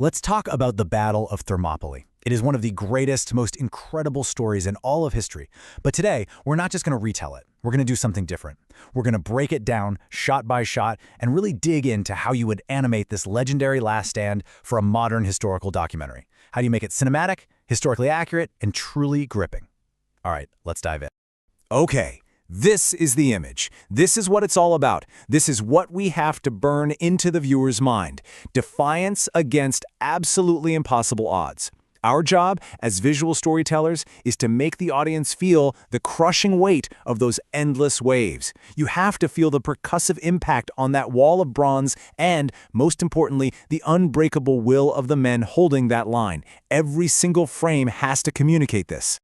Let's talk about the Battle of Thermopylae. It is one of the greatest, most incredible stories in all of history. But today, we're not just going to retell it. We're going to do something different. We're going to break it down shot by shot and really dig into how you would animate this legendary last stand for a modern historical documentary. How do you make it cinematic, historically accurate, and truly gripping? All right, let's dive in. Okay, this is the image. This is what it's all about. This is what we have to burn into the viewer's mind. Defiance against absolutely impossible odds. Our job as visual storytellers is to make the audience feel the crushing weight of those endless waves. You have to feel the percussive impact on that wall of bronze and, most importantly, the unbreakable will of the men holding that line. Every single frame has to communicate this.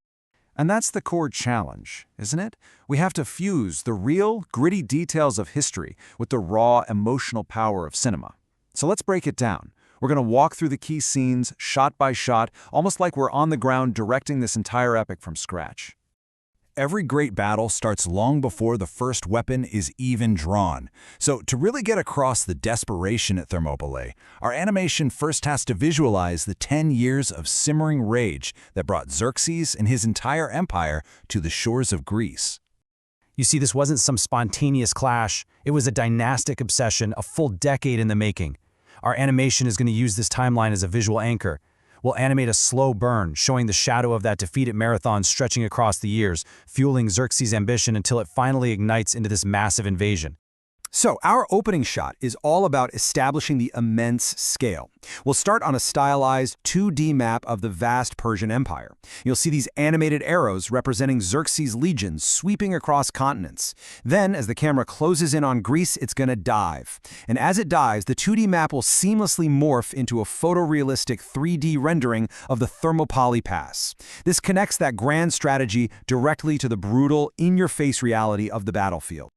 And that's the core challenge, isn't it? We have to fuse the real, gritty details of history with the raw, emotional power of cinema. So let's break it down. We're going to walk through the key scenes, shot by shot, almost like we're on the ground directing this entire epic from scratch. Every great battle starts long before the first weapon is even drawn. So to really get across the desperation at Thermopylae, our animation first has to visualize the 10 years of simmering rage that brought Xerxes and his entire empire to the shores of Greece. You see, this wasn't some spontaneous clash. It was a dynastic obsession, a full decade in the making. Our animation is going to use this timeline as a visual anchor. We'll animate a slow burn, showing the shadow of that defeated marathon stretching across the years, fueling Xerxes' ambition until it finally ignites into this massive invasion. So our opening shot is all about establishing the immense scale. We'll start on a stylized 2D map of the vast Persian Empire. You'll see these animated arrows representing Xerxes' legions sweeping across continents. Then, as the camera closes in on Greece, it's going to dive. And as it dives, the 2D map will seamlessly morph into a photorealistic 3D rendering of the Thermopylae Pass. This connects that grand strategy directly to the brutal, in-your-face reality of the battlefield.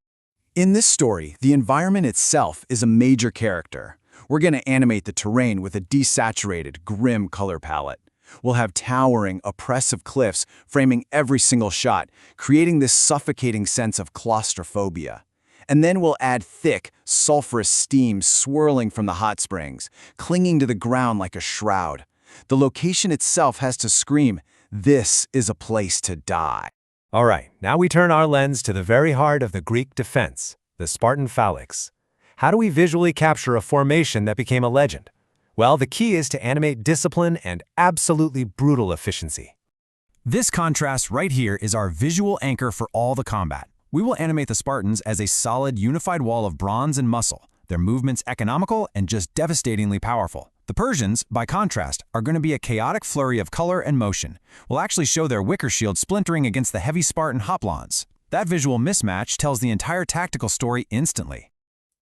In this story, the environment itself is a major character. We're going to animate the terrain with a desaturated, grim color palette. We'll have towering, oppressive cliffs framing every single shot, creating this suffocating sense of claustrophobia. And then we'll add thick, sulfurous steam swirling from the hot springs, clinging to the ground like a shroud. The location itself has to scream, "This is a place to die." All right, now we turn our lens to the very heart of the Greek defense, the Spartan phalanx. How do we visually capture a formation that became a legend? Well, the key is to animate discipline and absolutely brutal efficiency. This contrast right here is our visual anchor for all the combat. We will animate the Spartans as a solid, unified wall of bronze and muscle, their movements economical and just devastatingly powerful. The Persians, by contrast, are going to be a chaotic flurry of color and motion. We'll actually show their wicker shield splintering against the heavy Spartan hoplons. That visual mismatch tells the entire tactical story instantly.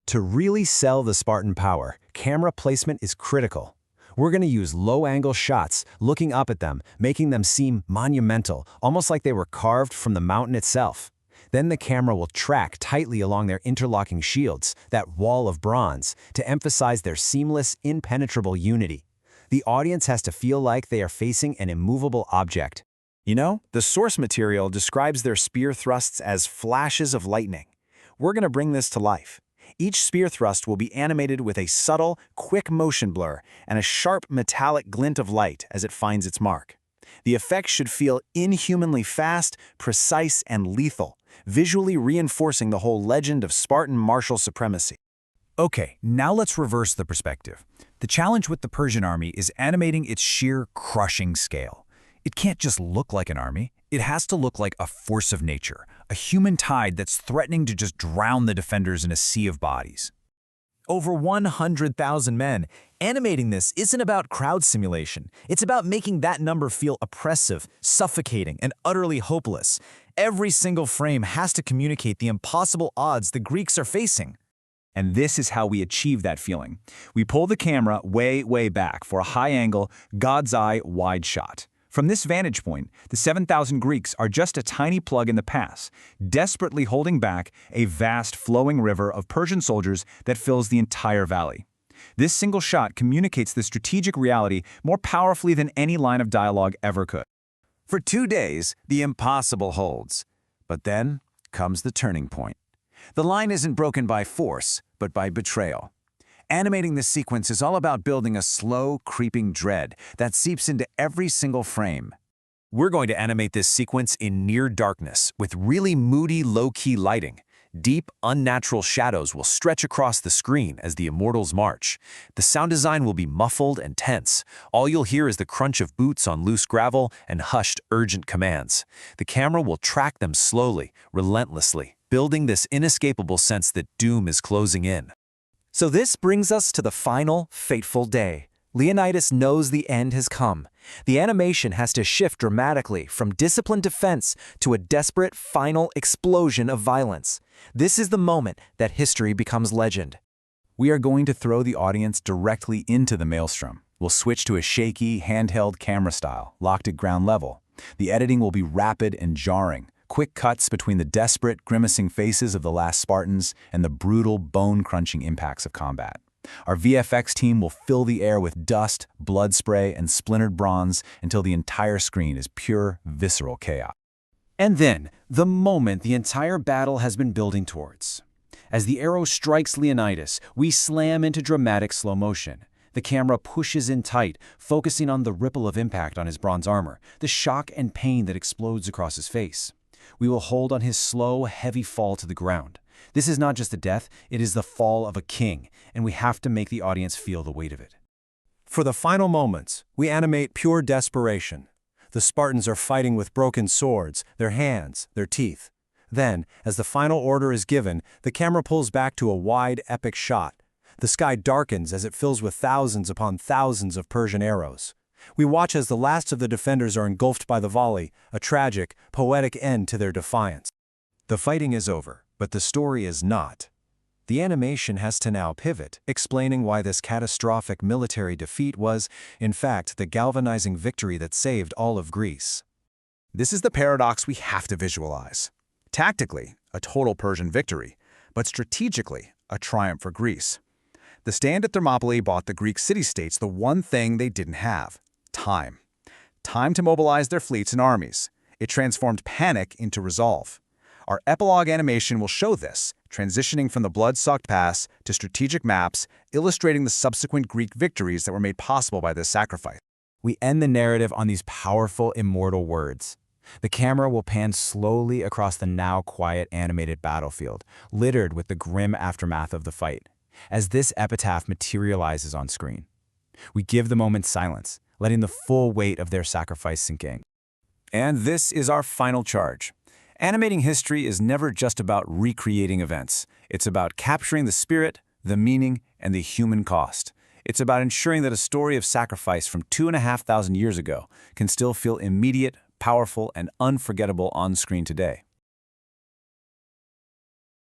To really sell the Spartan power, camera placement is critical. We're going to use low-angle shots, looking up at them, making them seem monumental, almost like they were carved from the mountain itself. Then the camera will track tightly along their interlocking shields, that wall of bronze, to emphasize their seamless, impenetrable unity. The audience has to feel like they are facing an immovable object. You know, the source material describes their spear thrusts as flashes of lightning. We're going to bring this to life. Each spear thrust will be animated with a subtle, quick motion blur and a sharp metallic glint of light as it finds its mark. The effect should feel inhumanly fast, precise, and lethal, visually reinforcing the whole legend of Spartan martial supremacy. Okay, now let's reverse the perspective. The challenge with the Persian army is animating its sheer crushing scale. It can't just look like an army. It has to look like a force of nature, a human tide that's threatening to just drown the defenders in a sea of bodies. Over 100,000 men. Animating this isn't about crowd simulation. It's about making that number feel oppressive, suffocating, and utterly hopeless. Every single frame has to communicate the impossible odds the Greeks are facing. And this is how we achieve that feeling. We pull the camera way, way back for a high-angle, God's eye wide shot. From this vantage point, the 7,000 Greeks are just a tiny plug in the pass, desperately holding back a vast flowing river of Persian soldiers that fills the entire valley. This single shot communicates the strategic reality more powerfully than any line of dialogue ever could. For 2 days, the impossible holds. But then comes the turning point. The line isn't broken by force, but by betrayal. Animating this sequence is all about building a slow, creeping dread that seeps into every single frame. We're going to animate this sequence in near darkness with really moody, low-key lighting. Deep, unnatural shadows will stretch across the screen as the immortals march. The sound design will be muffled and tense. All you'll hear is the crunch of boots on loose gravel and hushed, urgent commands. The camera will track them slowly, relentlessly, building this inescapable sense that doom is closing in. So this brings us to the final, fateful day. Leonidas knows the end has come. The animation has to shift dramatically from disciplined defense to a desperate final explosion of violence. This is the moment that history becomes legend. We are going to throw the audience directly into the maelstrom. We'll switch to a shaky, handheld camera style, locked at ground level. The editing will be rapid and jarring. Quick cuts between the desperate, grimacing faces of the last Spartans and the brutal, bone-crunching impacts of combat. Our VFX team will fill the air with dust, blood spray, and splintered bronze until the entire screen is pure, visceral chaos. And then, the moment the entire battle has been building towards. As the arrow strikes Leonidas, we slam into dramatic slow motion. The camera pushes in tight, focusing on the ripple of impact on his bronze armor, the shock and pain that explodes across his face. We will hold on his slow, heavy fall to the ground. This is not just a death, it is the fall of a king, and we have to make the audience feel the weight of it. For the final moments, we animate pure desperation. The Spartans are fighting with broken swords, their hands, their teeth. Then, as the final order is given, the camera pulls back to a wide, epic shot. The sky darkens as it fills with thousands upon thousands of Persian arrows. We watch as the last of the defenders are engulfed by the volley, a tragic, poetic end to their defiance. The fighting is over, but the story is not. The animation has to now pivot, explaining why this catastrophic military defeat was, in fact, the galvanizing victory that saved all of Greece. This is the paradox we have to visualize. Tactically, a total Persian victory, but strategically, a triumph for Greece. The stand at Thermopylae bought the Greek city-states the one thing they didn't have: time. Time to mobilize their fleets and armies. It transformed panic into resolve. Our epilogue animation will show this, transitioning from the blood-soaked past to strategic maps, illustrating the subsequent Greek victories that were made possible by this sacrifice. We end the narrative on these powerful, immortal words. The camera will pan slowly across the now quiet, animated battlefield, littered with the grim aftermath of the fight. As this epitaph materializes on screen, we give the moment silence, letting the full weight of their sacrifice sink in. And this is our final charge. Animating history is never just about recreating events. It's about capturing the spirit, the meaning, and the human cost. It's about ensuring that a story of sacrifice from 2,500 years ago can still feel immediate, powerful, and unforgettable on screen today.